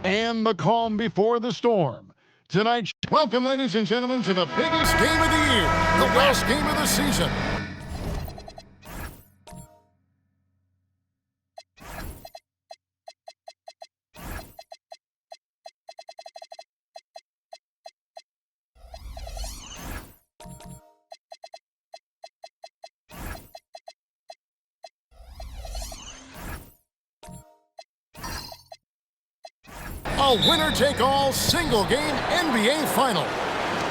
and the calm before the storm. Tonight, welcome, ladies and gentlemen, to the biggest game of the year, the last game of the season. A winner-take-all single-game NBA final.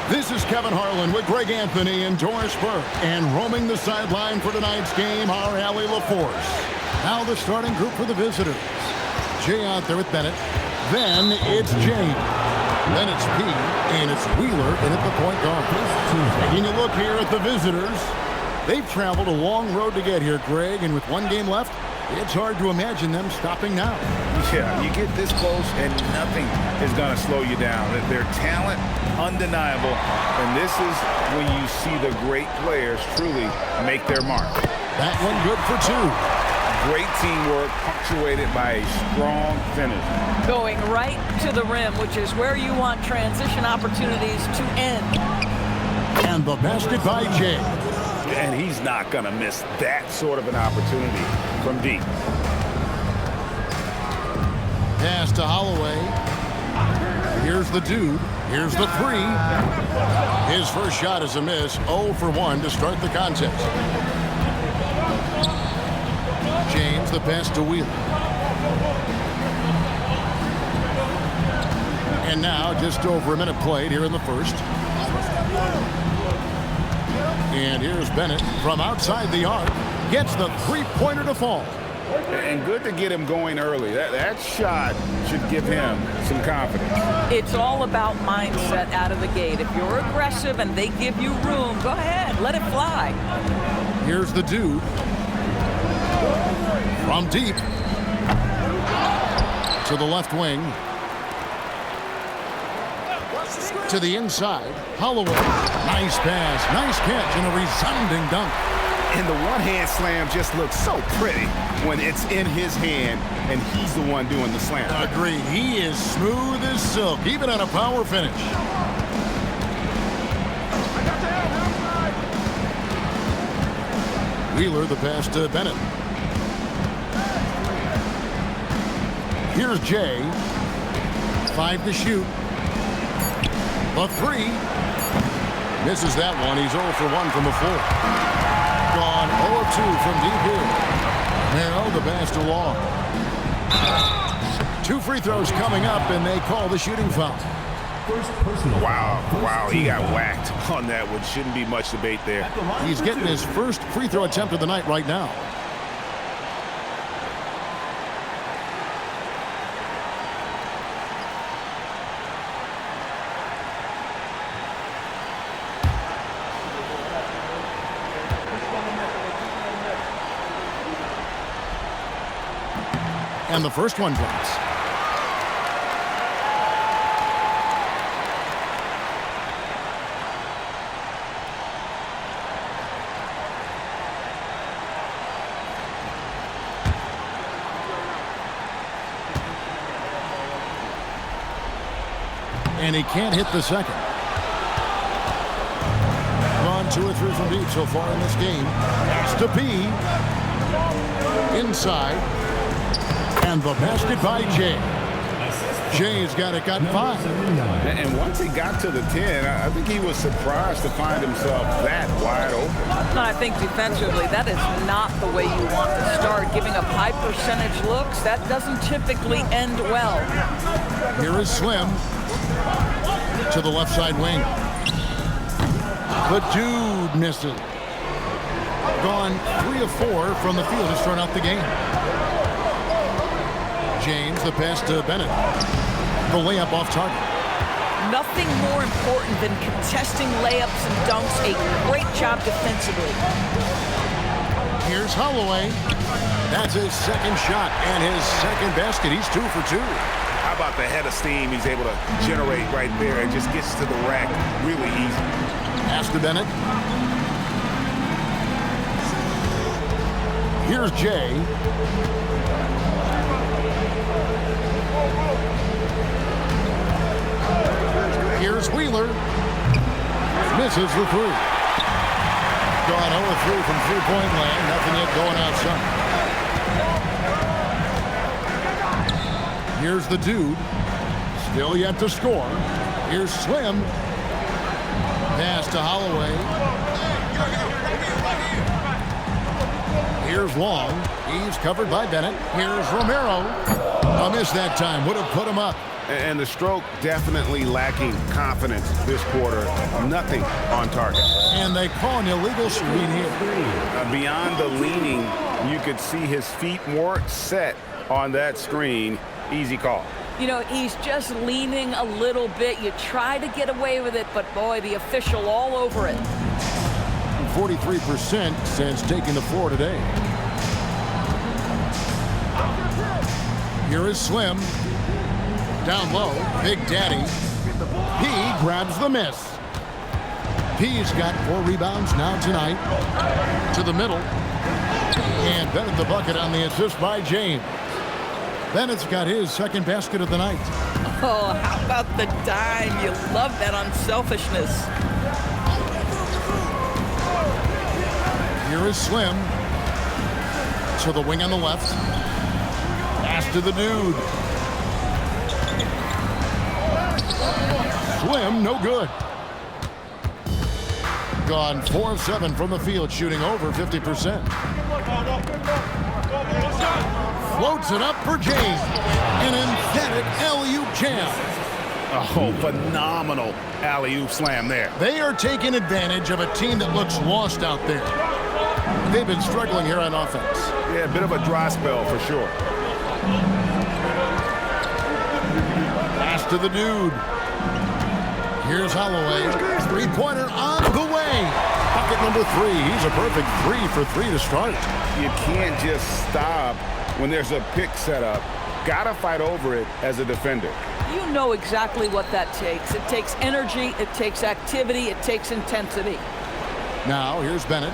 This is Kevin Harlan with Greg Anthony and Doris Burke. And roaming the sideline for tonight's game, our Allie LaForce. Now the starting group for the visitors. Jay out there with Bennett. Then it's James. Then it's P. And it's Wheeler in at the point guard. Taking a look here at the visitors. They've traveled a long road to get here, Greg. And with one game left, it's hard to imagine them stopping now. Yeah, you get this close and nothing is going to slow you down. Their talent, undeniable. And this is when you see the great players truly make their mark. That one good for two. Great teamwork punctuated by a strong finish. Going right to the rim, which is where you want transition opportunities to end. And the basket by Jay. And he's not going to miss that sort of an opportunity from deep. Pass to Holloway. Here's the dude. Here's the three. His first shot is a miss. 0 for 1 to start the contest. James, the pass to Wheeler. And now just over a minute played here in the first. And here's Bennett from outside the arc. Gets the three-pointer to fall. And good to get him going early. That shot should give him some confidence. It's all about mindset out of the gate. If you're aggressive and they give you room, go ahead, let it fly. Here's the dude. From deep. To the left wing. To the inside. Holloway. Nice pass. Nice catch and a resounding dunk. And the one-hand slam just looks so pretty when it's in his hand and he's the one doing the slam. Agreed. He is smooth as silk, even on a power finish. Wheeler, the pass to Bennett. Here's Jay. 5 to shoot. The three. Misses that one. He's 0 for 1 from the floor. Gone 0-2 from deep here. Now the pass to Long. 2 free throws coming up, and they call the shooting foul. Wow, he got whacked on that one. Shouldn't be much debate there. He's getting his first free throw attempt of the night right now. And the first one drops. And he can't hit the second. Gone 2 or 3 from deep so far in this game. Pass to P. Inside. And the basket by Jay. Jay's got 5. And once he got to the 10, I think he was surprised to find himself that wide open. No, I think defensively, that is not the way you want to start. Giving up high percentage looks, that doesn't typically end well. Here is Slim. To the left side wing. The dude misses. Gone 3 of 4 from the field to start out the game. James, the pass to Bennett. The layup off target. Nothing more important than contesting layups and dunks. A great job defensively. Here's Holloway. That's his second shot and his second basket. He's 2 for 2. How about the head of steam he's able to generate right there and just gets to the rack really easy. Pass to Bennett. Here's Jay. Here's Wheeler. Misses the three. Gone 0-3 from three-point land. Nothing yet going outside. Here's the dude. Still yet to score. Here's Slim. Pass to Holloway. Here's Long. He's covered by Bennett. Here's Romero. A miss that time. Would have put him up. And the stroke definitely lacking confidence this quarter. Nothing on target. And they call an illegal screen here. Beyond the leaning, you could see his feet more set on that screen. Easy call. You know, he's just leaning a little bit. You try to get away with it, but boy, the official all over it. 43% since taking the floor today. Here is Slim. Down low, Big Daddy. He grabs the miss. He's got 4 rebounds now tonight. To the middle. And Bennett the bucket on the assist by James. Bennett's got his second basket of the night. Oh, how about the dime? You love that unselfishness. Here is Slim. To the wing on the left. Pass to the dude. Slim, no good. Gone 4 of 7 from the field, shooting over 50%. Floats it up for James. An emphatic alley-oop jam. Oh, phenomenal alley-oop slam there. They are taking advantage of a team that looks lost out there. They've been struggling here on offense. Yeah, a bit of a dry spell for sure. Pass to the dude. Here's Holloway. Three-pointer on the way. Bucket number 3. He's a perfect 3 for 3 to start. You can't just stop when there's a pick set up. Gotta fight over it as a defender. You know exactly what that takes. It takes energy, it takes activity, it takes intensity. Now, here's Bennett.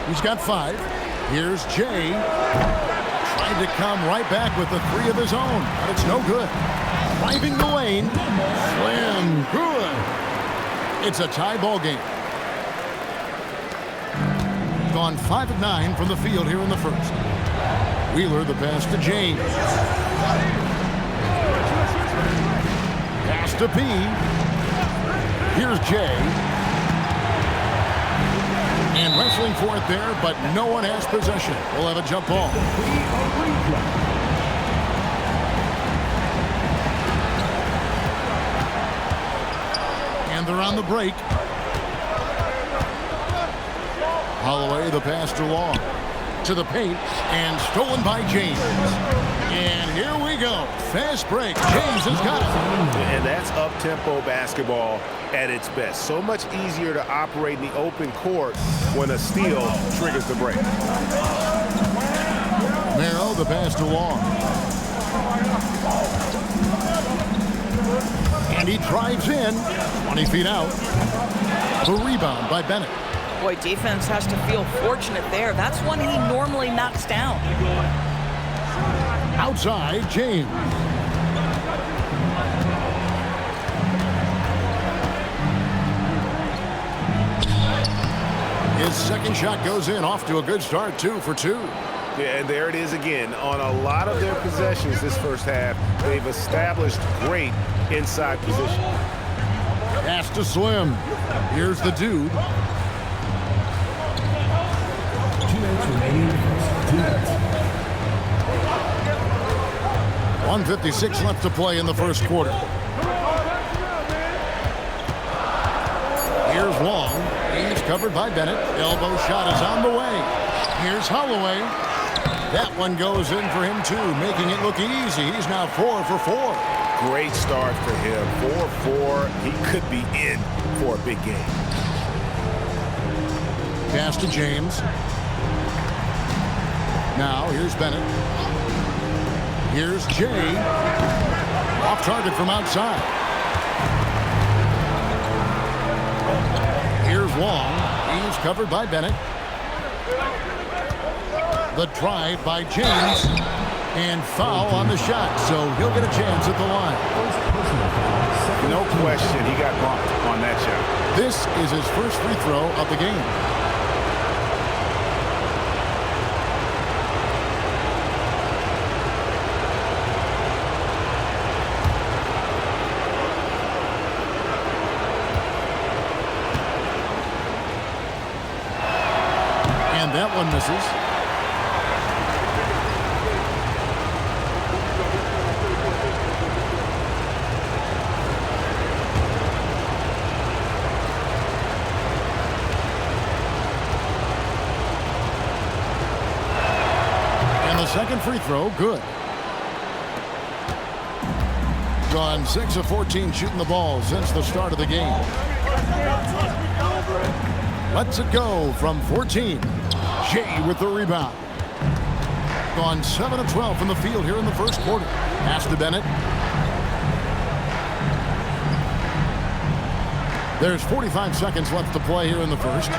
He's got 5. Here's Jay. Trying to come right back with the 3 of his own, but it's no good. Driving the lane. Slam. Good. It's a tie ball game. Gone 5 of 9 from the field here in the first. Wheeler, the pass to James. Pass to P. Here's Jay. And wrestling for it there, but no one has possession. We'll have a jump ball. And they're on the break. Holloway, the pass to Long. To the paint, and stolen by James. And here we go. Fast break. James has got it. And that's up-tempo basketball at its best. So much easier to operate in the open court when a steal triggers the break. Merrill, the pass to Long. And he drives in. 20 feet out. The rebound by Bennett. Boy, defense has to feel fortunate there. That's one he normally knocks down. Outside, James. His second shot goes in, off to a good start, 2 for 2. Yeah, and there it is again. On a lot of their possessions this first half, they've established great inside position. Pass to Slim. Here's the dude. 1:56 left to play in the first quarter. Here's Long. He's covered by Bennett. Elbow shot is on the way. Here's Holloway. That one goes in for him too, making it look easy. He's now 4 for 4. Great start for him. 4-4. He could be in for a big game. Pass to James. Now, here's Bennett. Here's Jay. Off target from outside. Here's Long. He's covered by Bennett. The drive by James. And foul on the shot, so he'll get a chance at the line. No question, he got bumped on that shot. This is his first free throw of the game. And that one misses. Second free throw, good. Gone 6 of 14 shooting the ball since the start of the game. Lets it go from 14. Shea with the rebound. Gone 7 of 12 from the field here in the first quarter. Pass to Bennett. There's 45 seconds left to play here in the first.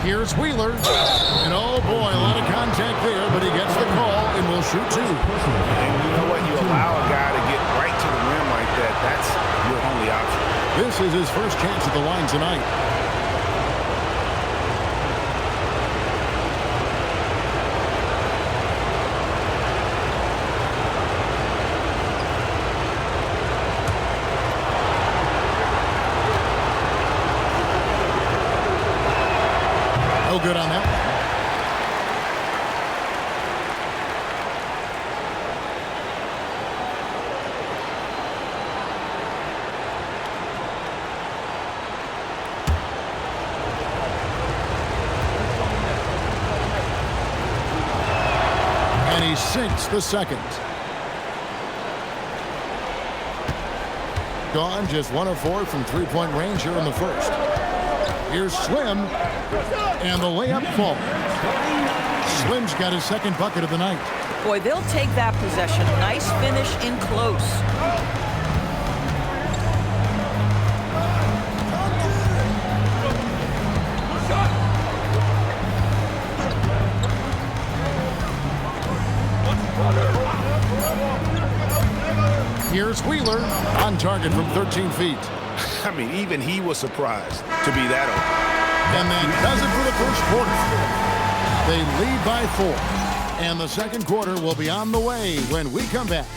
Here's Wheeler. And oh boy, a lot of contact there, but he gets the call and will shoot two. And you know what? You allow a guy to get right to the rim like that. That's your only option. This is his first chance at the line tonight. Good on that. And he sinks the second. Gone just 1 of 4 from three-point range here in the first. Here's Slim, and the layup falls. Slim's got his second bucket of the night. Boy, they'll take that possession. Nice finish in close. Here's Wheeler on target from 13 feet. I mean, even he was surprised to be that open. And that does it for the first quarter. They lead by 4. And the second quarter will be on the way when we come back.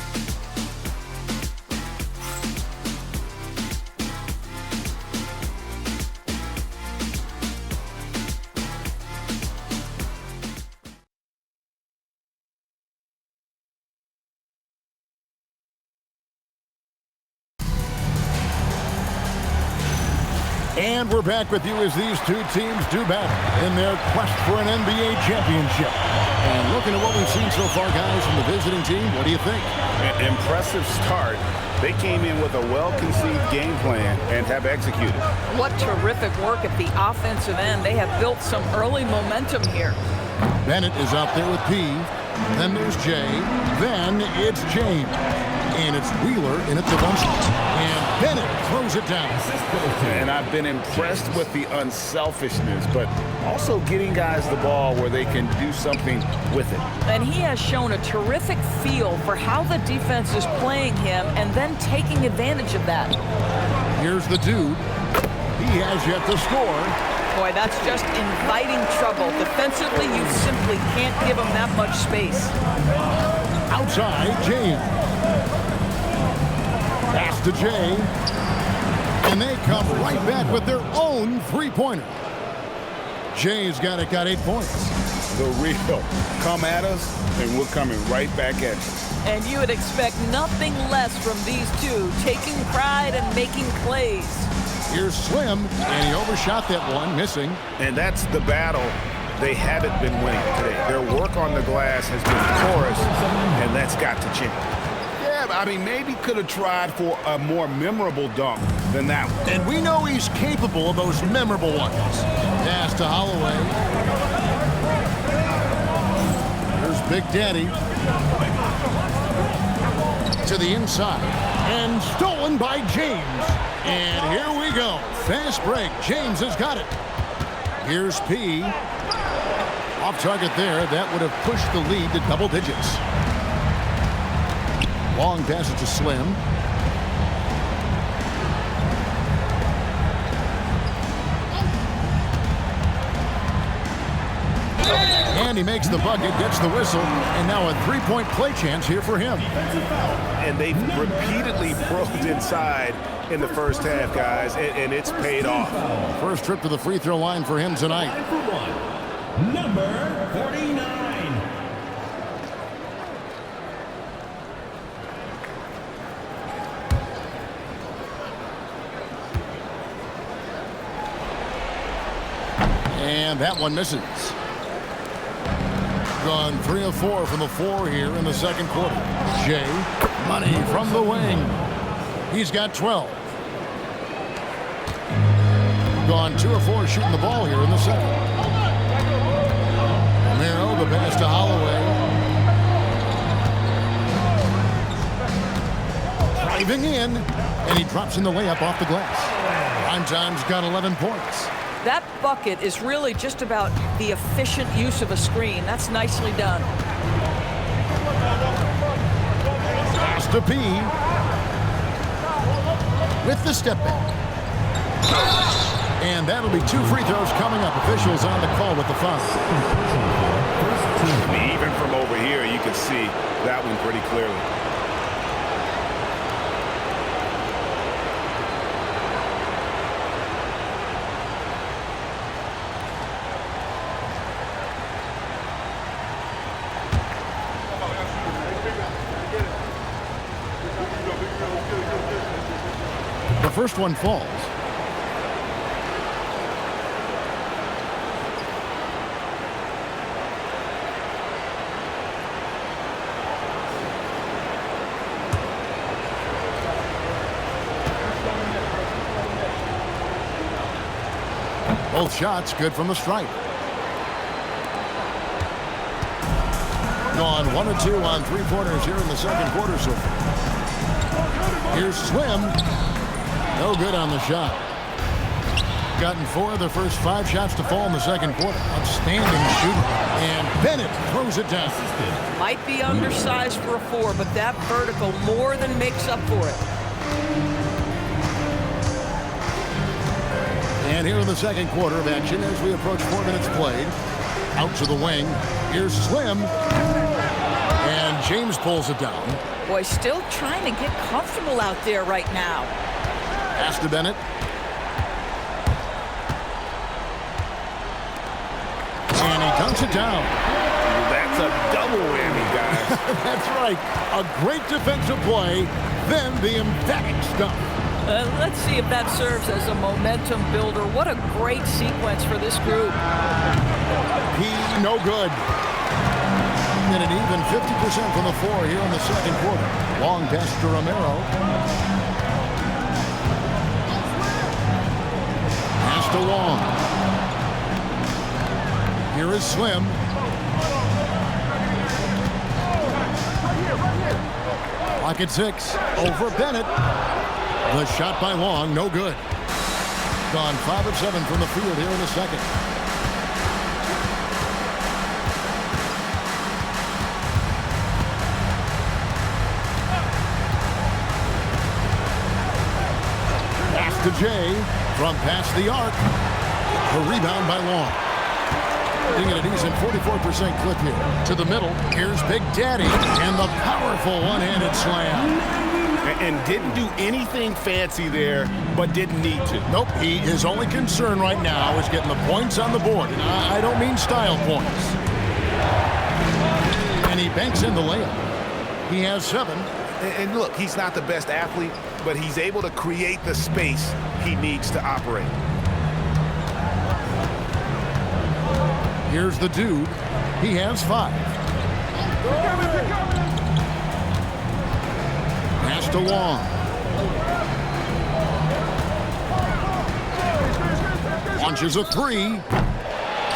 And we're back with you as these two teams do battle in their quest for an NBA championship. And looking at what we've seen so far, guys, from the visiting team, what do you think? An impressive start. They came in with a well-conceived game plan and have executed. What terrific work at the offensive end. They have built some early momentum here. Bennett is out there with P. Then there's Jay. Then it's James. And it's Wheeler in its bunch. And Bennett throws it down. And I've been impressed with the unselfishness, but also getting guys the ball where they can do something with it. And he has shown a terrific feel for how the defense is playing him and then taking advantage of that. Here's the dude. He has yet to score. Boy, that's just inviting trouble. Defensively, you simply can't give him that much space. Outside, James. Pass to Jay. And they come right back with their own three-pointer. Jay's got 8 points. The real. Come at us, and we're coming right back at you. And you would expect nothing less from these two, taking pride and making plays. Here's Slim, and he overshot that one, missing. And that's the battle they haven't been winning today. Their work on the glass has been porous, and that's got to change. Yeah, I mean, maybe could have tried for a more memorable dunk than that one. And we know he's capable of those memorable ones. Pass to Holloway. Here's Big Daddy. To the inside. And stolen by James. And here we go. Fast break. James has got it. Here's P. Off target there. That would have pushed the lead to double digits. Long pass it to Slim. And he makes the bucket, gets the whistle, and now a three-point play chance here for him. And they've repeatedly probed inside in the first half, guys, and it's paid off. First trip to the free throw line for him tonight. Number 49. And that one misses. Gone 3 of 4 from the floor here in the second quarter. Jay, money from the wing. He's got 12. Gone 2 of 4 shooting the ball here in the second. Romero, the pass to Holloway. Driving in, and he drops in the layup off the glass. Primetime's got 11 points. That bucket is really just about the efficient use of a screen. That's nicely done. Pass to P. With the step back. And that'll be 2 free throws coming up. Officials on the call with the foul. Even from over here, you can see that one pretty clearly. The first one falls. Both shots good from the stripe. Gone 1 of 2 on 3-pointers here in the second quarter so far. Here's Slim. No good on the shot. Gotten 4 of the first 5 shots to fall in the second quarter. Outstanding shooter. And Bennett throws it down. Might be undersized for a 4, but that vertical more than makes up for it. And here in the second quarter of action as we approach 4 minutes played. Out to the wing. Here's Slim. And James pulls it down. Boy, still trying to get comfortable out there right now. Pass to Bennett. And he dunks it down. That's a double whammy, guys. That's right. A great defensive play, then the emphatic stuff. Let's see if that serves as a momentum builder. What a great sequence for this group. He no good. And an even 50% from the floor here in the second quarter. Long pass to Romero. Pass to Long. Here is Slim. Pocket 6 over Bennett. The shot by Long, no good. Gone 5 of 7 from the field here in the second. Pass to Jay from past the arc. The rebound by Long. Getting a decent 44% clip here. To the middle, here's Big Daddy and the powerful one-handed slam. And didn't do anything fancy there, but didn't need to. Nope, his only concern right now is getting the points on the board. And I don't mean style points. And he banks in the layup. He has 7. And look, he's not the best athlete, but he's able to create the space he needs to operate. Here's the dude. He has 5. Pass to Long. Launches a 3.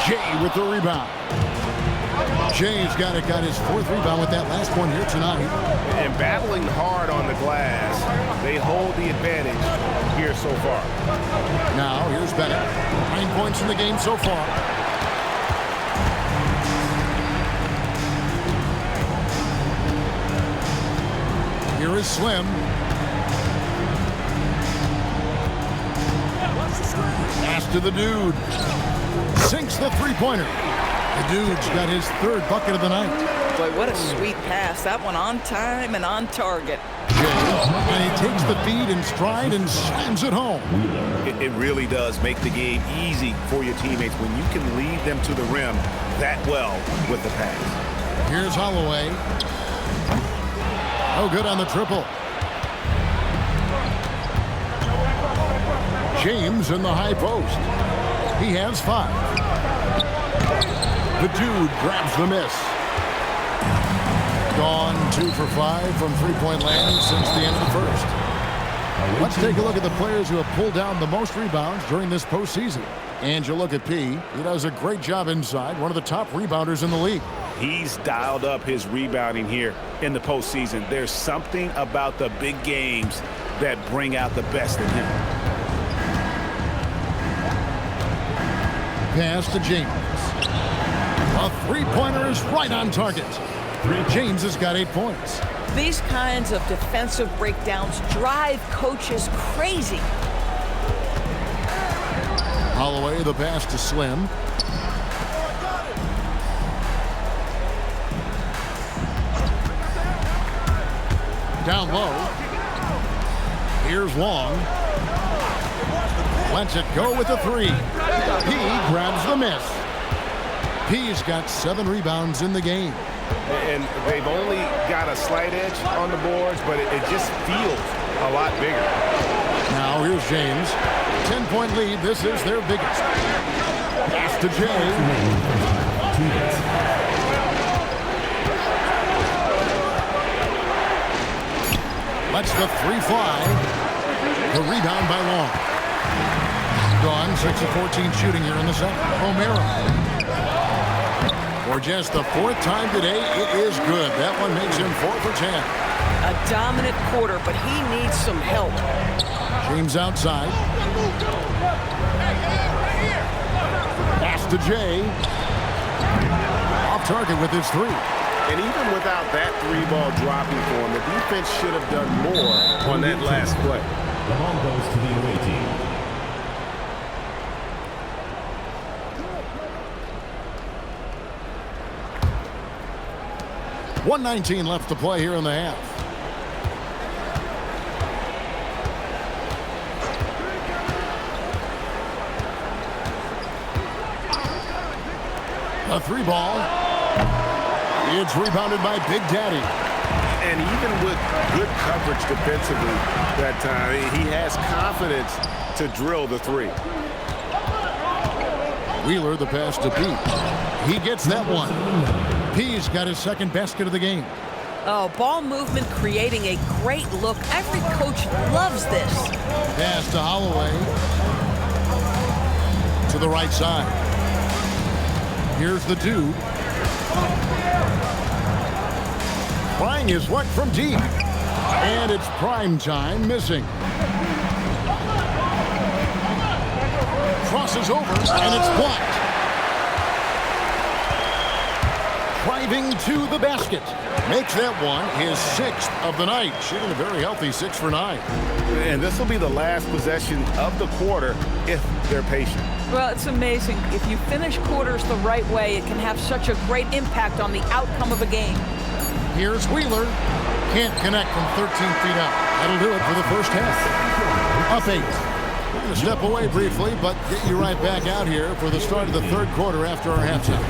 Jay with the rebound. Jay's got his 4th rebound with that last one here tonight. And battling hard on the glass, they hold the advantage here so far. Now, here's Bennett. 9 points in the game so far. Here is Slim. Pass to the dude. Sinks the three-pointer. The dude's got his 3rd bucket of the night. Boy, what a sweet pass. That one on time and on target. And he takes the feed in stride and slams it home. It really does make the game easy for your teammates when you can lead them to the rim that well with the pass. Here's Holloway. Oh, good on the triple. James in the high post. He has 5. The dude grabs the miss. Gone 2 for 5 from three-point land since the end of the first. Let's take a look at the players who have pulled down the most rebounds during this postseason. And you look at P. He does a great job inside, one of the top rebounders in the league. He's dialed up his rebounding here in the postseason. There's something about the big games that bring out the best in him. Pass to James. A three-pointer is right on target. James has got 8 points. These kinds of defensive breakdowns drive coaches crazy. Holloway, the pass to Slim. Down low. Here's Long. Lets it go with the 3. He grabs the miss. P's got 7 rebounds in the game. And they've only got a slight edge on the boards, but it just feels a lot bigger. Now here's James. 10-point lead. This is their biggest. Pass to Jay. Lets the 3 fly. The rebound by Long. Gone 6 of 14 shooting here in the second. Romero. For just the 4th time today, it is good. That one makes him 4 for 10. A dominant quarter, but he needs some help. James outside. Pass to Jay. Off target with his 3. And even without that 3-ball dropping for him, the defense should have done more on that last play. The ball goes to the away team. 1:19 left to play here in the half. A 3-ball. It's rebounded by Big Daddy. And even with good coverage defensively that time, he has confidence to drill the 3. Wheeler, the pass to Pete. He gets that one. P's got his 2nd basket of the game. Oh, ball movement creating a great look. Every coach loves this. Pass to Holloway. To the right side. Here's the dude. Trying his luck from deep. And it's prime time missing. Crosses over, and it's blocked. Driving to the basket. Makes that one his 6th of the night. Shooting a very healthy 6 for 9. And this will be the last possession of the quarter if they're patient. Well, it's amazing. If you finish quarters the right way, it can have such a great impact on the outcome of a game. Here's Wheeler. Can't connect from 13 feet out. That'll do it for the first half. Up 8. We're going to step away briefly, but get you right back out here for the start of the 3rd quarter after our halftime.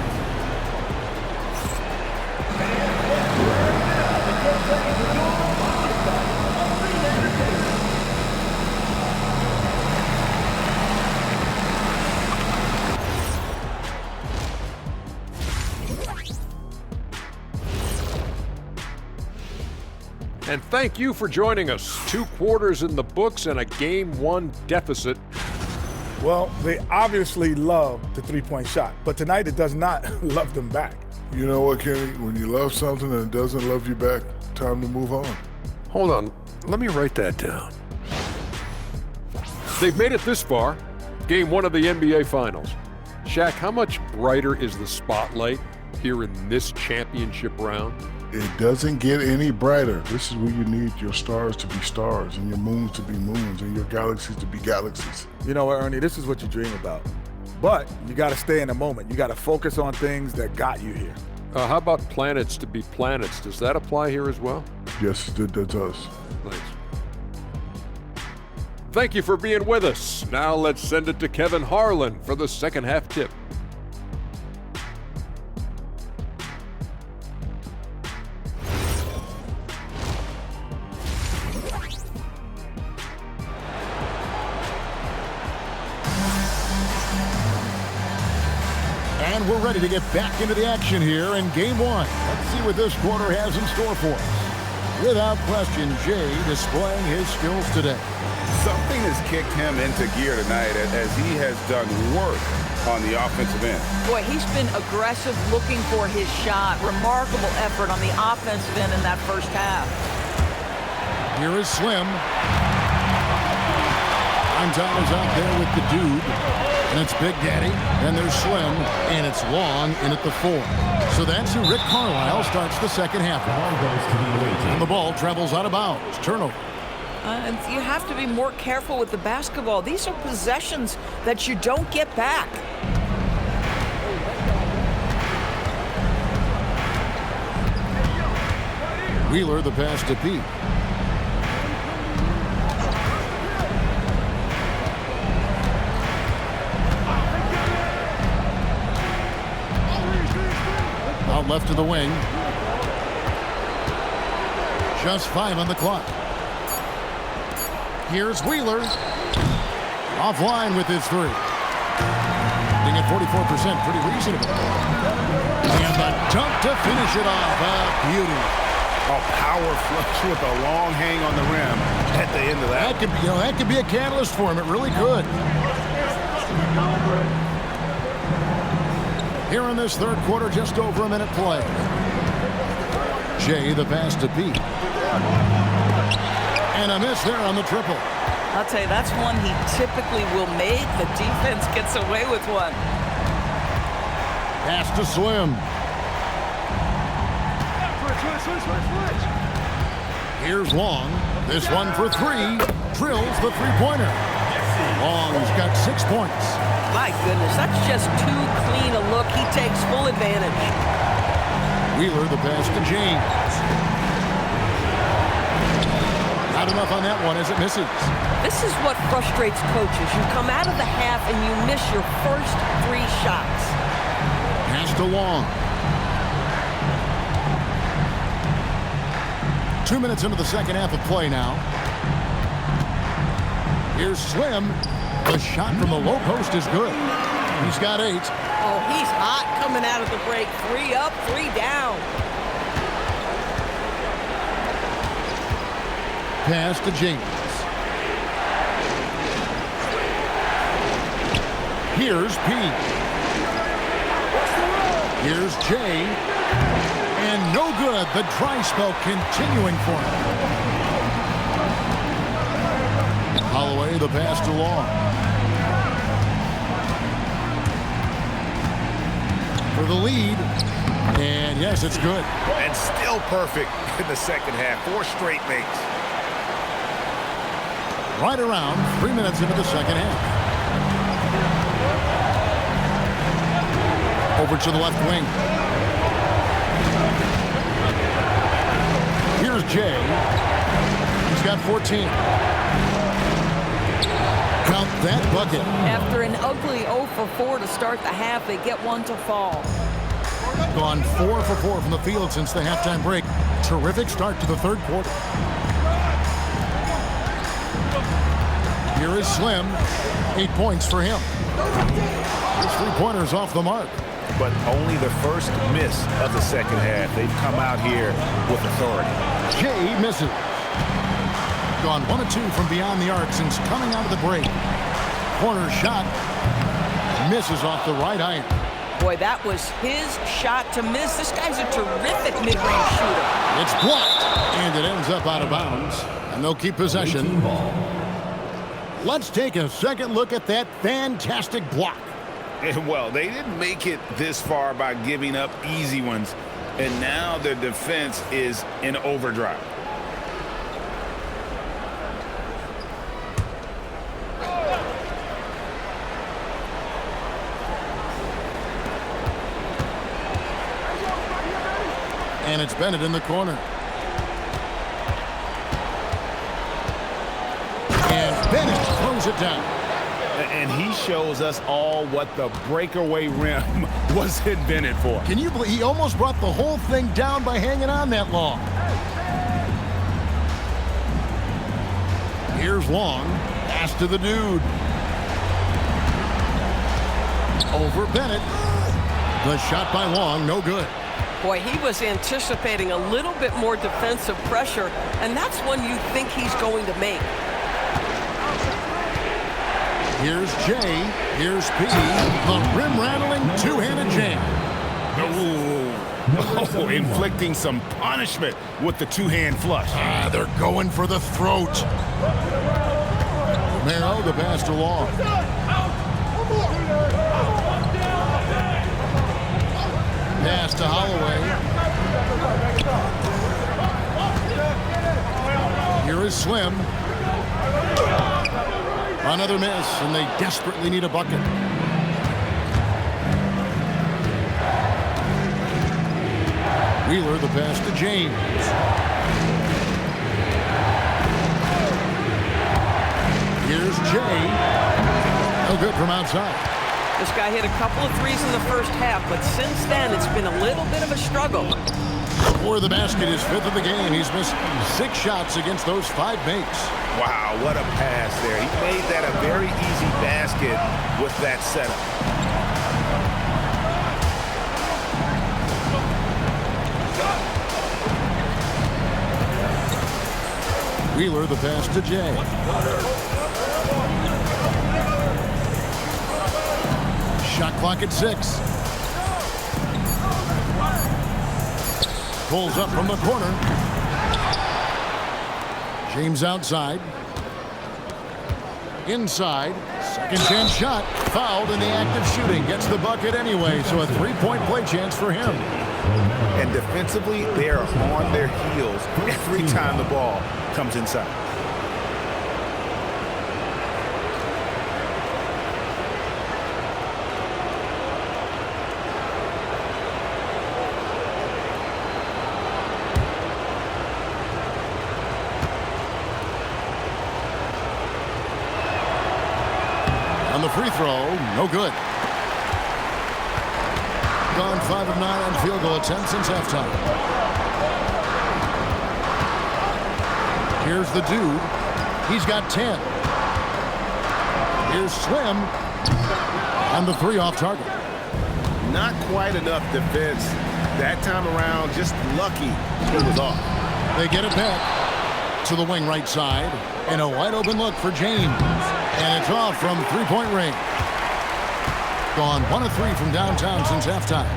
And thank you for joining us. 2 quarters in the books and a Game 1 deficit. Well, they obviously love the three-point shot, but tonight it does not love them back. You know what, Kenny? When you love something and it doesn't love you back, time to move on. Hold on, let me write that down. They've made it this far. Game 1 of the NBA Finals. Shaq, how much brighter is the spotlight here in this championship round? It doesn't get any brighter. This is where you need your stars to be stars and your moons to be moons and your galaxies to be galaxies. You know what, Ernie, this is what you dream about. But you got to stay in the moment. You got to focus on things that got you here. How about planets to be planets? Does that apply here as well? Yes, it does. Nice. Thank you for being with us. Now let's send it to Kevin Harlan for the second half tip. And we're ready to get back into the action here in Game 1. Let's see what this quarter has in store for us. Without question, Jay displaying his skills today. Something has kicked him into gear tonight as he has done work on the offensive end. Boy, he's been aggressive looking for his shot. Remarkable effort on the offensive end in that first half. Here is Slim. Time is out there with the dude. And it's Big Daddy. And there's Slim. And it's Long in at the 4. So that's who Rick Carlisle starts the second half. Ball goes to the away team. And the ball travels out of bounds. Turnover. And you have to be more careful with the basketball. These are possessions that you don't get back. Wheeler, the pass to Pete. Out left to the wing. Just 5 on the clock. Here's Wheeler. Offline with his 3. Hitting at 44%, pretty reasonable. And the dunk to finish it off. A beauty. A power flush with a long hang on the rim at the end of that. That could be a catalyst for him. It really could. Here in this third quarter, just over a minute play. Jay, the pass to Pete. And a miss there on the triple. I'll tell you, that's one he typically will make. The defense gets away with one. Pass to Slim. Here's Long. This one for 3. Drills the three-pointer. Long's got 6 points. My goodness, that's just too clean a look. He takes full advantage. Wheeler, the pass to James. Not enough on that one as it misses. This is what frustrates coaches. You come out of the half and you miss your first 3 shots. Pass to Long. 2 minutes into the second half of play now. Here's Slim. The shot from the low post is good. He's got 8. Oh, he's hot coming out of the break. 3 up, 3 down. Pass to James. Here's Pete. Here's Jay. And no good. The dry spell continuing for him. Holloway, the pass to Long. For the lead. And yes, it's good. And still perfect in the second half. 4 straight makes. Right around 3 minutes into the second half. Over to the left wing. Here's Jay. He's got 14. Count that bucket. After an ugly 0 for 4 to start the half, they get 1 to fall. Gone 4 for 4 from the field since the halftime break. Terrific start to the third quarter. Here is Slim. 8 points for him. His 3-pointer's off the mark. But only the first miss of the second half. They've come out here with authority. Jay misses. Gone 1 of 2 from beyond the arc since coming out of the break. Corner shot. Misses off the right iron. Boy, that was his shot to miss. This guy's a terrific mid-range shooter. It's blocked, and it ends up out of bounds. And they'll keep possession. Let's take a second look at that fantastic block. Well, they didn't make it this far by giving up easy ones, and now their defense is in overdrive. And it's Bennett in the corner. And Bennett throws it down. And he shows us all what the breakaway rim was invented for. Can you believe he almost brought the whole thing down by hanging on that long? Here's Long. Pass to the dude. Over Bennett. The shot by Long, no good. Boy, he was anticipating a little bit more defensive pressure, and that's one you think he's going to make. Here's Jay. Here's P. The rim-rattling two-handed jam. Oh, inflicting some punishment with the two-hand flush. They're going for the throat. Romero, the pass to Long. Pass to Holloway. Here is Slim. Another miss, and they desperately need a bucket. Wheeler, the pass to James. Here's Jay. No good from outside. This guy hit a couple of threes in the first half, but since then it's been a little bit of a struggle. For the basket, his fifth of the game. He's missed 6 shots against those 5 makes. Wow, what a pass there. He made that a very easy basket with that setup. Wheeler, the pass to Jay. Shot clock at 6. Pulls up from the corner. James outside. Inside. Second chance shot. Fouled in the act of shooting. Gets the bucket anyway, so a 3-point play chance for him. And defensively, they are on their heels every time the ball comes inside. On the free throw, no good. Gone 5 of 9 on field goal attempts since halftime. Here's the dude. He's got 10. Here's Slim. And the 3 off target. Not quite enough defense that time around. Just lucky he was off. They get it back to the wing right side. And a wide open look for James. And it's off from 3-point range. Gone 1 of 3 from downtown since halftime.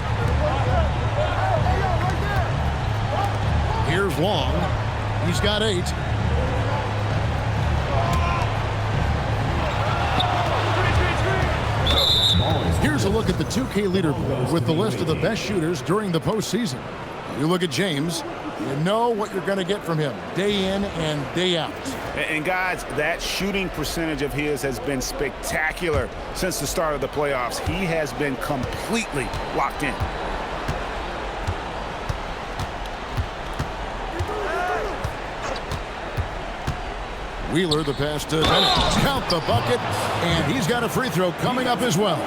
Here's Long. He's got 8. Here's a look at the 2K leaderboard with the list of the best shooters during the postseason. You look at James, you know what you're going to get from him day in and day out. And guys, that shooting percentage of his has been spectacular since the start of the playoffs. He has been completely locked in. Wheeler, the pass to Bennett. Count the bucket, and he's got a free throw coming up as well.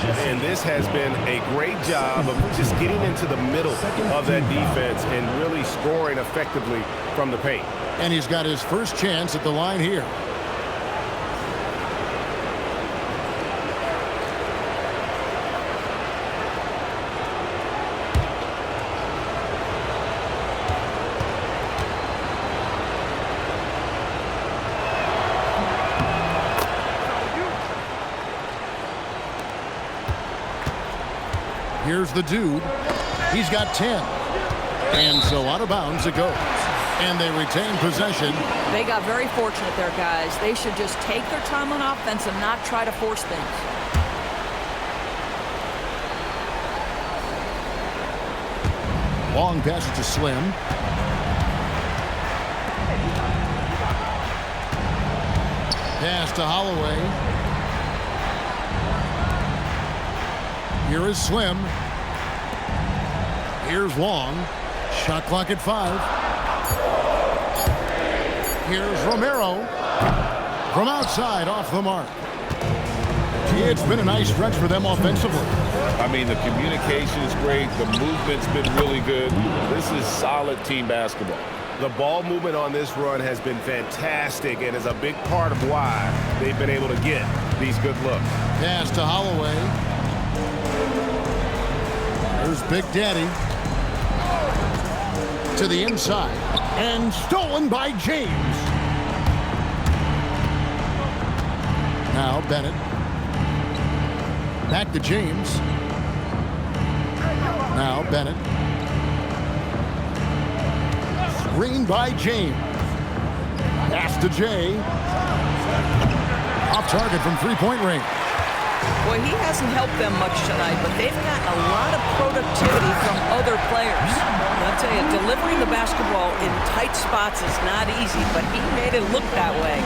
And this has been a great job of just getting into the middle of that defense and really scoring effectively from the paint. And he's got his first chance at the line here. Here's the dude. He's got 10. And so out of bounds it goes. And they retain possession. They got very fortunate there, guys. They should just take their time on offense and not try to force things. Long pass to Slim. Pass to Holloway. Here is Slim. Here's Long. Shot clock at 5. Here's Romero. From outside, off the mark. It's been a nice stretch for them offensively. I mean, the communication is great. The movement's been really good. This is solid team basketball. The ball movement on this run has been fantastic and is a big part of why they've been able to get these good looks. Pass to Holloway. There's Big Daddy. To the inside. And stolen by James. Now Bennett. Back to James. Now Bennett. Screen by James. Pass to Jay. Off target from three-point range. Boy, he hasn't helped them much tonight, but they've gotten a lot of productivity from other players. I'll tell you, delivering the basketball in tight spots is not easy, but he made it look that way.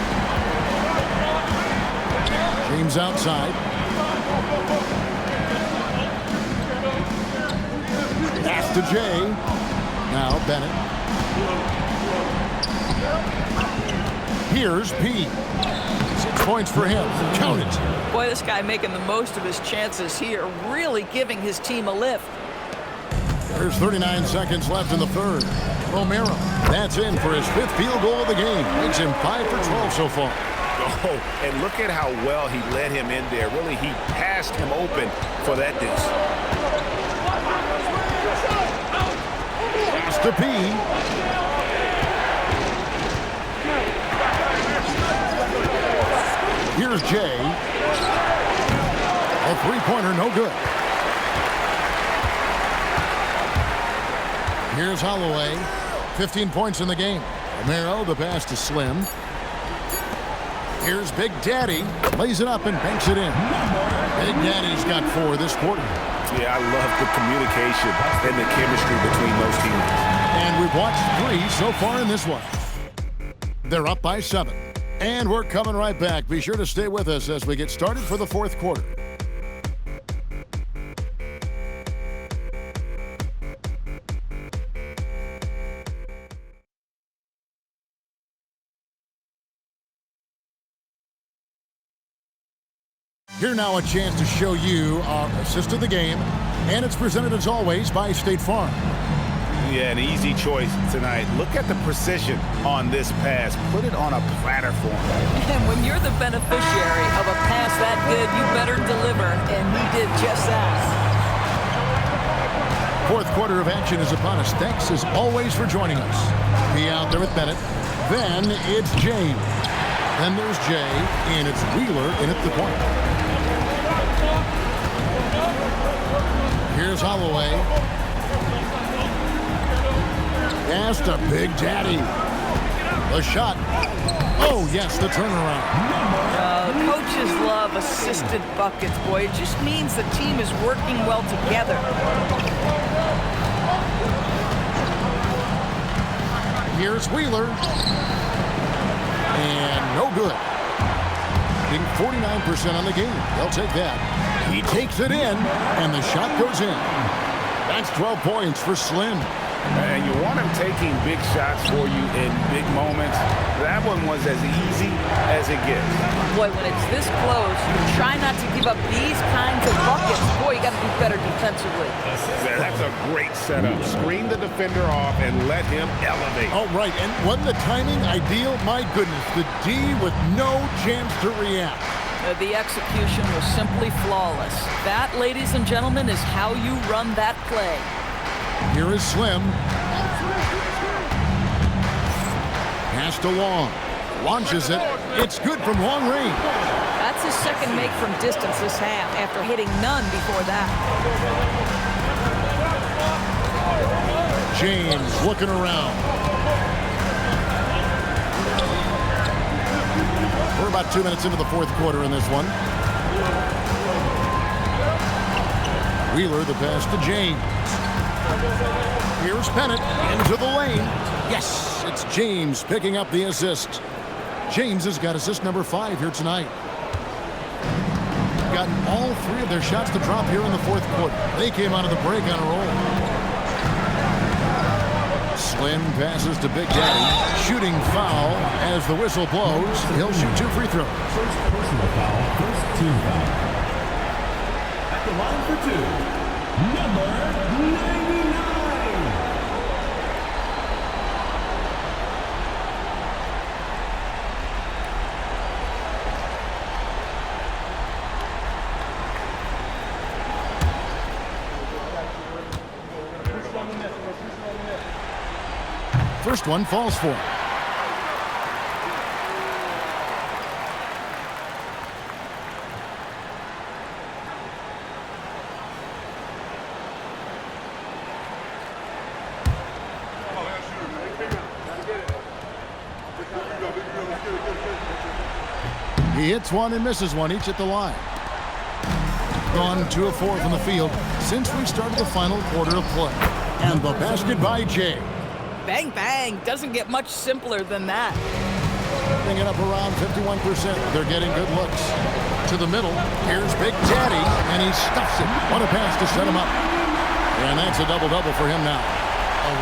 James outside. Pass to Jay. Now Bennett. Here's P. 6 points for him. Count it. Boy, this guy making the most of his chances here, really giving his team a lift. There's 39 seconds left in the third. Romero. That's in for his 5th field goal of the game. Makes him 5 for 12 so far. Oh, and look at how well he led him in there. Really, he passed him open for that deuce. Pass to P. Here's Jay. A three-pointer, no good. Here's Holloway. 15 points in the game. Romero, the pass to Slim. Here's Big Daddy. Lays it up and banks it in. Big Daddy's got 4 this quarter. Yeah, I love the communication and the chemistry between those teams. And we've watched 3 so far in this one. They're up by 7. And we're coming right back. Be sure to stay with us as we get started for the 4th quarter. Here now a chance to show you our assist of the game, and it's presented as always by State Farm. Yeah, an easy choice tonight. Look at the precision on this pass. Put it on a platter for him. And when you're the beneficiary of a pass that good, you better deliver, and he did just that. 4th quarter of action is upon us. Thanks as always for joining us. Be out there with Bennett. Then it's James. Then there's Jay, and it's Wheeler in at the point. Here's Holloway. Pass to Big Daddy. The shot. Oh, yes, the turnaround. Coaches love assisted buckets, boy. It just means the team is working well together. Here's Wheeler. And no good. Getting 49% on the game. They'll take that. He takes it in, and the shot goes in. That's 12 points for Slim. And you want him taking big shots for you in big moments. That one was as easy as it gets. Boy, when it's this close, you try not to give up these kinds of buckets. Boy, you got to be better defensively. That's a great setup. Screen the defender off and let him elevate. All right, and wasn't the timing ideal? My goodness, the D with no chance to react. The execution was simply flawless. That, ladies and gentlemen, is how you run that play. Here is Slim. Pass to Long. Launches it. It's good from long range. That's his second make from distance this half after hitting none before that. James looking around. We're about 2 minutes into the fourth quarter in this one. Wheeler, the pass to James. Here's Bennett into the lane. Yes, it's James picking up the assist. James has got assist number 5 here tonight. Gotten all 3 of their shots to drop here in the fourth quarter. They came out of the break on a roll. Slim passes to Big Daddy. Shooting foul as the whistle blows. He'll shoot 2 free throws. First personal foul, first team foul. At the line for 2, number 99. First one falls for him. He hits one and misses one, each at the line. Gone 2 of 4 from the field since we started the final quarter of play. And the basket by Jay. Bang, bang. Doesn't get much simpler than that. Bring it up around 51%. They're getting good looks. To the middle. Here's Big Daddy, and he stuffs it. What a pass to set him up. And that's a double-double for him now.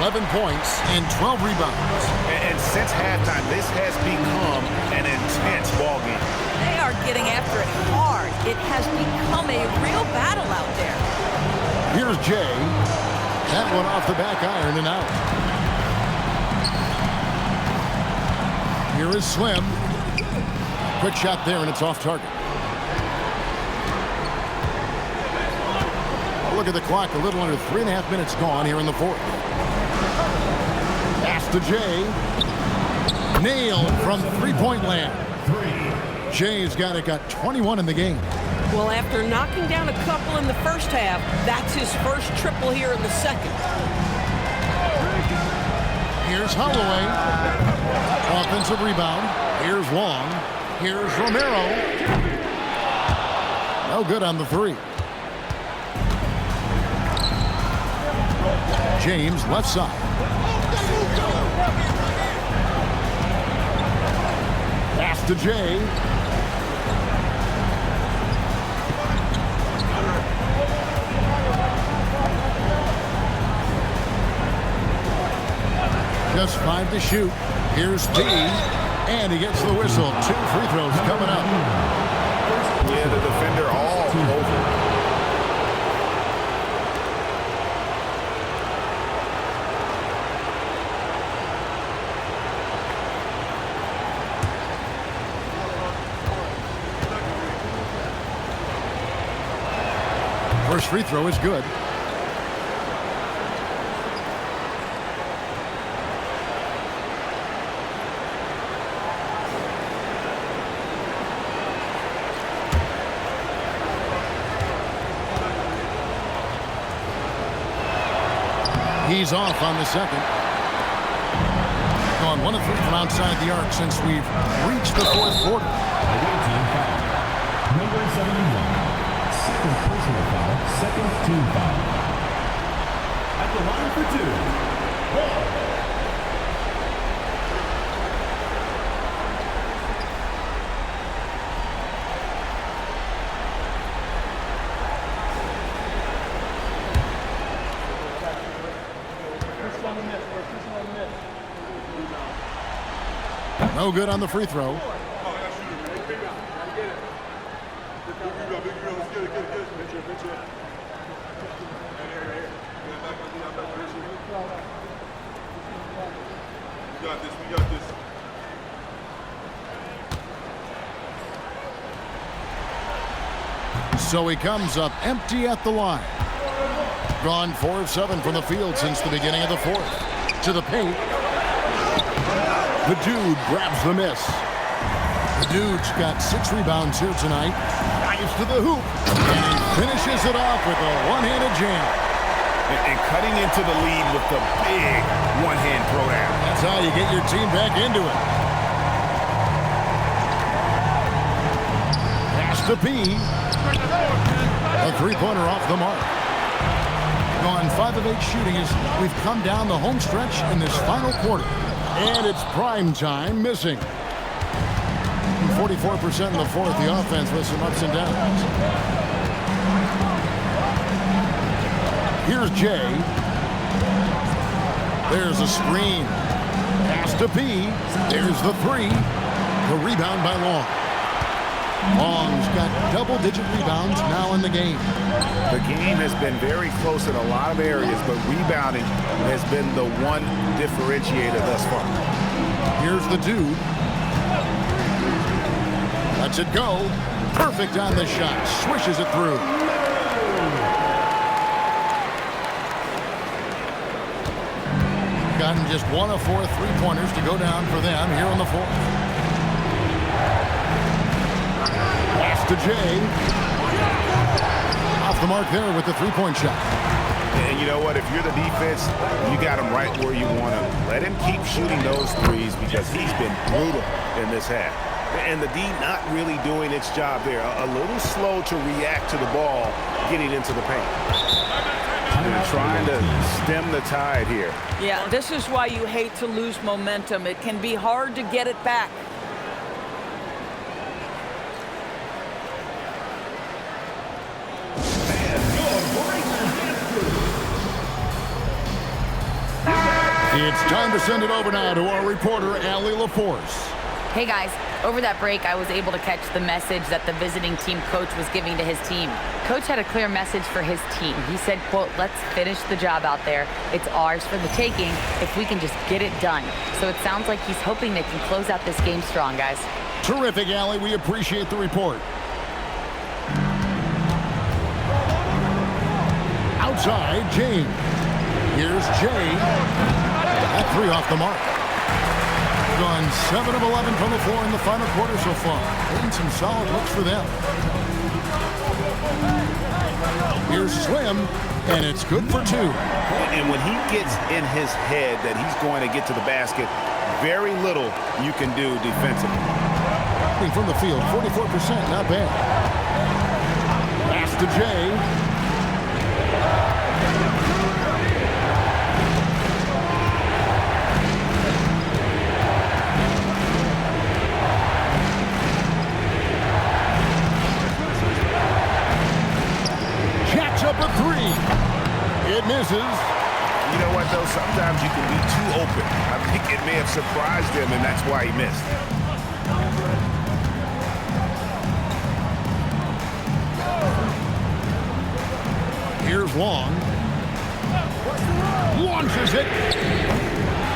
11 points and 12 rebounds. And since halftime, this has become an intense ballgame. They are getting after it hard. It has become a real battle out there. Here's Jay. That one off the back iron and out. Here is Slim. Quick shot there, and it's off target. Look at the clock. A little under 3.5 minutes gone here in the fourth. Pass to Jay. Nailed from three-point land. Jay's got 21 in the game. Well, after knocking down a couple in the first half, that's his first triple here in the second. Here's Holloway. Offensive rebound. Here's Long. Here's Romero. No good on the 3. James left side. Pass to Jay. Just 5 to shoot. Here's D. And he gets the whistle. 2 free throws coming up. Yeah, the defender all over. First free throw is good. He's off on the second. Gone 1 of 3 from outside the arc since we've reached the fourth quarter. Number 71. Second personal foul, second team foul. At the line for 2, Ball. No good on the free throw. We got this. So he comes up empty at the line. Gone 4 of 7 from the field since the beginning of the fourth. To the paint. The dude grabs the miss. The dude's got 6 rebounds here tonight. Dives to the hoop. And he finishes it off with a one-handed jam. And cutting into the lead with the big one-hand throwdown. That's how you get your team back into it. Pass to B. A three-pointer off the mark. Gone 5 of 8 shooting as we've come down the home stretch in this final quarter. And it's prime time missing. 44% in the fourth, the offense with some ups and downs. Here's Jay. There's a screen. Pass to B. There's the three. The rebound by Long. Long's got double-digit rebounds now in the game. The game has been very close in a lot of areas, but rebounding has been the one differentiator thus far. Here's the dude. Lets it go. Perfect on the shot. Swishes it through. Gotten just 1 of 4 three-pointers to go down for them here in the fourth. Pass to Jay. Off the mark there with the three-point shot. And you know what? If you're the defense, you got him right where you want him. Let him keep shooting those threes because he's been brutal in this half. And the D not really doing its job there. A little slow to react to the ball getting into the paint. And trying to stem the tide here. Yeah, this is why you hate to lose momentum. It can be hard to get it back. It's time to send it over now to our reporter, Allie LaForce. Hey guys, over that break, I was able to catch the message that the visiting team coach was giving to his team. Coach had a clear message for his team. He said, quote, "Let's finish the job out there. It's ours for the taking if we can just get it done." So it sounds like he's hoping they can close out this game strong, guys. Terrific, Allie. We appreciate the report. Outside, James. Here's Jay. That three off the mark. Gone 7 of 11 from the floor in the final quarter so far. Getting some solid looks for them. Here's Slim, and it's good for 2. And when he gets in his head that he's going to get to the basket, very little you can do defensively. From the field, 44%, not bad. Pass to Jay. Up a three. It misses. You know what, though? Sometimes you can be too open. I think it may have surprised him, and that's why he missed. Here's Long. Launches it.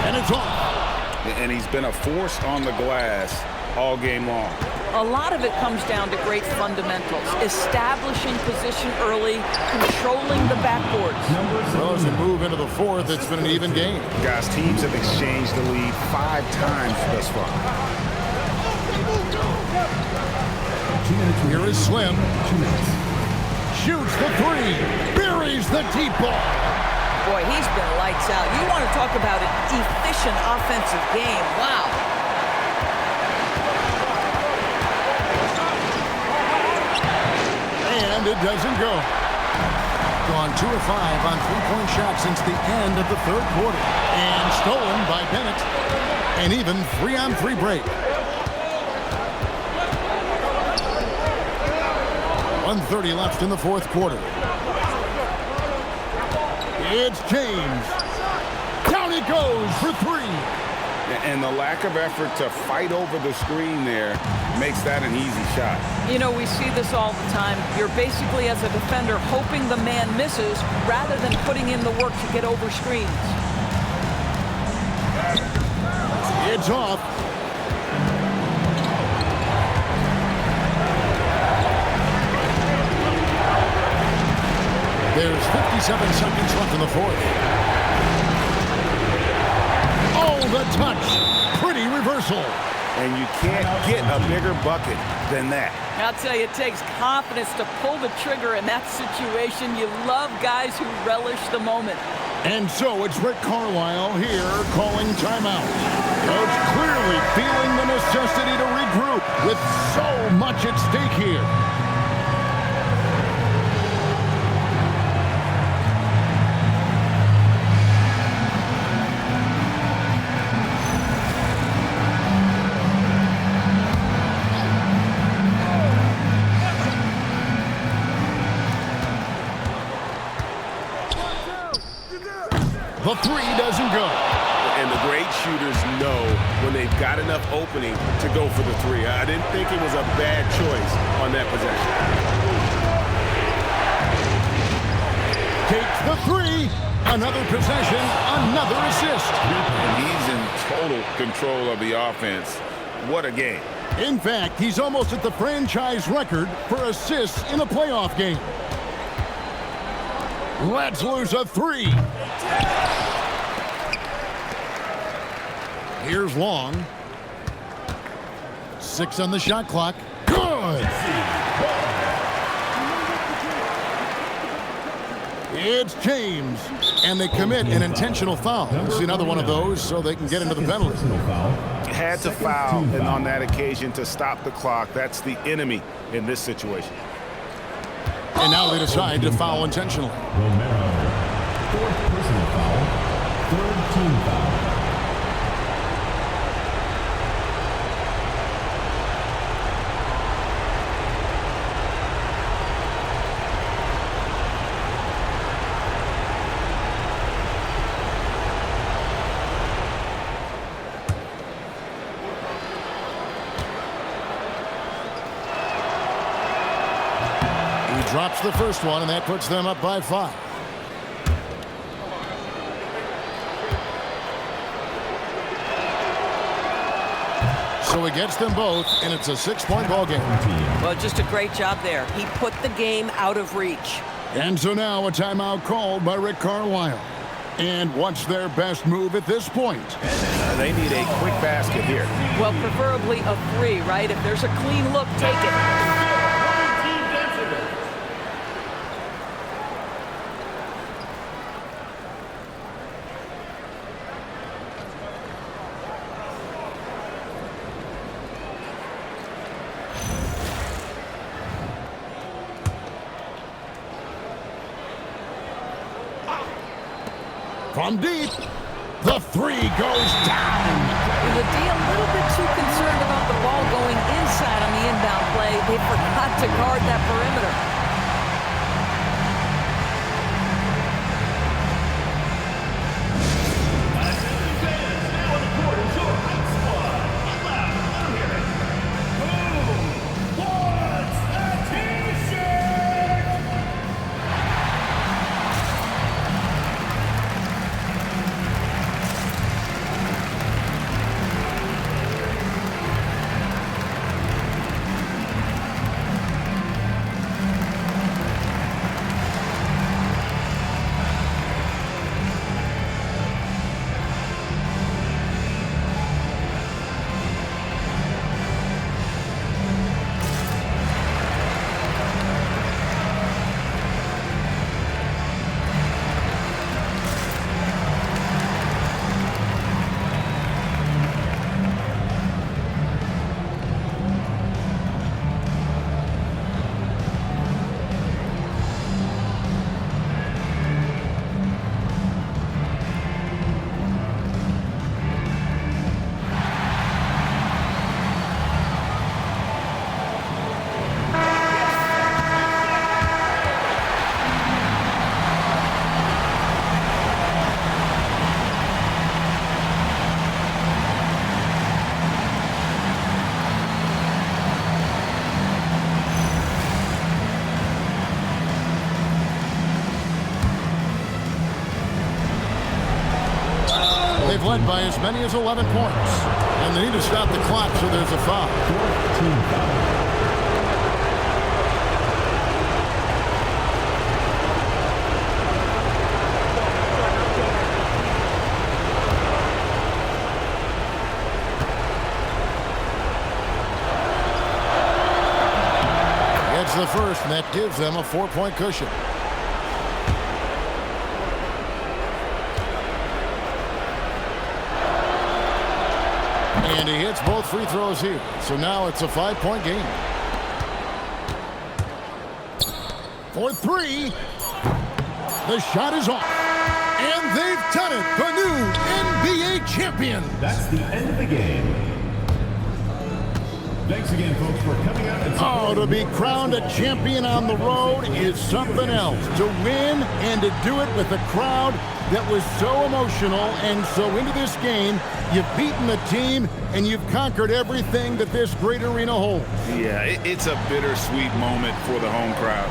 And it's off. And he's been a force on the glass all game long. A lot of it comes down to great fundamentals. Establishing position early, controlling the backboards. Well, as we move into the fourth, it's been an even game. Guys, teams have exchanged the lead 5 times thus far. Here is Slim. Shoots the three. Buries the deep ball. Boy, he's been lights out. You want to talk about an efficient offensive game. Wow. And it doesn't go. Gone 2 of 5 on three-point shots since the end of the third quarter. And stolen by Bennett. An even 3-on-3 break. 1:30 left in the fourth quarter. It's James. Down it goes for 3. And the lack of effort to fight over the screen there makes that an easy shot. You know, we see this all the time. You're basically, as a defender, hoping the man misses rather than putting in the work to get over screens. It's off. There's 57 seconds left in the fourth. Oh, the touch. Pretty reversal. And you can't get a bigger bucket than that. I'll tell you, it takes confidence to pull the trigger in that situation. You love guys who relish the moment. And so it's Rick Carlisle here calling timeout. Coach clearly feeling the necessity to regroup with so much at stake here. The three doesn't go. And the great shooters know when they've got enough opening to go for the three. I didn't think it was a bad choice on that possession. Takes the three. Another possession, another assist. And he's in total control of the offense. What a game. In fact, he's almost at the franchise record for assists in a playoff game. Let's lose a three. Here's Long. 6 on the shot clock. Good. It's James. And they commit an intentional foul. See another one of those so they can get into the penalty. Had to foul, and on that occasion to stop the clock. That's the enemy in this situation. And now they decide to foul intentionally. Romero, 4th personal foul, 3rd team foul. Drops the first one, and that puts them up by 5. So he gets them both, and it's a 6-point ball game. Well, just a great job there. He put the game out of reach. And so now a timeout called by Rick Carlisle. And what's their best move at this point? They need a quick basket here. Well, preferably a 3, right? If there's a clean look, take it. From deep, the 3 goes down. The D a little bit too concerned about the ball going inside on the inbound play. They forgot to guard that perimeter. They've led by as many as 11 points. And they need to stop the clock, so there's a foul. 4th team foul. the first, and that gives them a 4-point cushion. And he hits both free throws here. So now it's a 5-point game. For three. The shot is off. And they've done it. The new NBA champion. That's the end of the game. Thanks again, folks, for coming out and supporting. To be crowned a champion on the road is something else. To win and to do it with a crowd that was so emotional and so into this game. You've beaten the team and you've conquered everything that this great arena holds. Yeah, it's a bittersweet moment for the home crowd.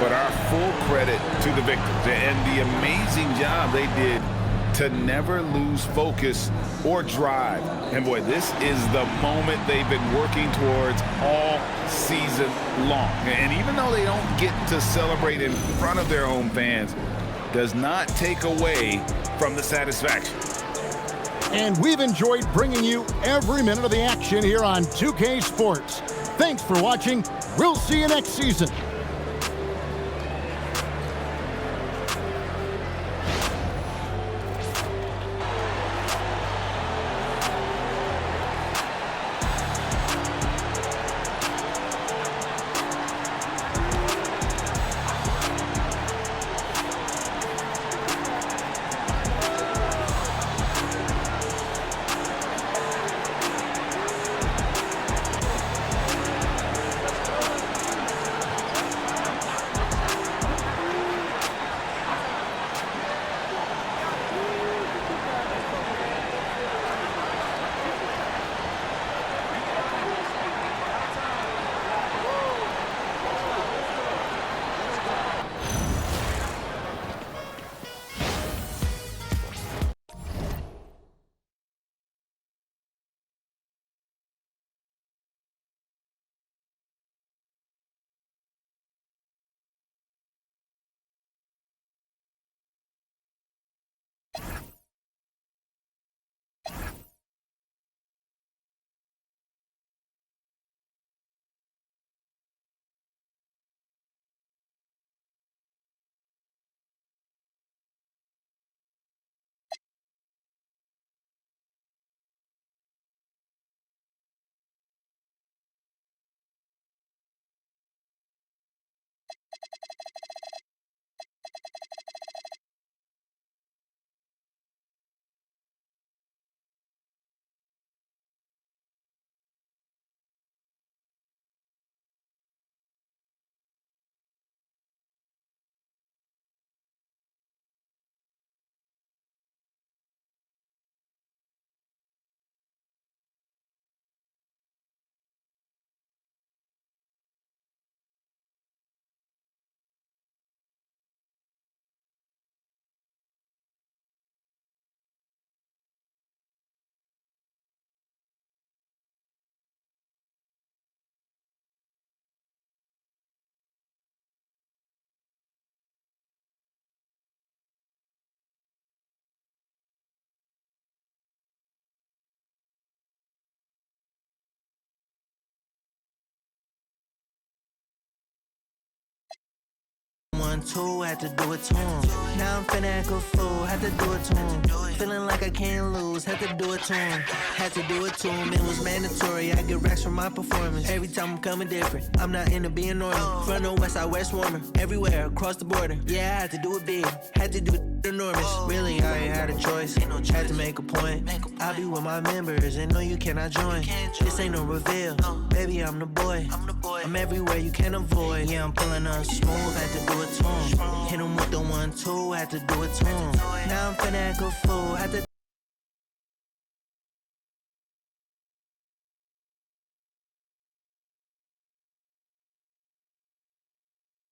But our full credit to the victors and the amazing job they did to never lose focus or drive. And boy, this is the moment they've been working towards all season long. And even though they don't get to celebrate in front of their home fans, does not take away from the satisfaction. And we've enjoyed bringing you every minute of the action here on 2K Sports. Thanks for watching. We'll see you next season. Two, had to do it to him. Now I'm finna act a fool, had to do it to him. Feeling like I can't lose, had to do it to him. Had to do it to him, it was mandatory. I get racks from my performance. Every time I'm coming different, I'm not into being normal. From the west side, west warmer. Everywhere, across the border. Yeah, I had to do it big, had to do it enormous. Really, I ain't had a choice, had to make a point. I'll be with my members and no, you cannot join. This ain't no reveal, baby, I'm the boy. I'm everywhere you can avoid. Yeah, I'm pulling up smooth, had to do it to him. Hit him with the 1-2, had to do it to him. Now I'm finna act a fool, had to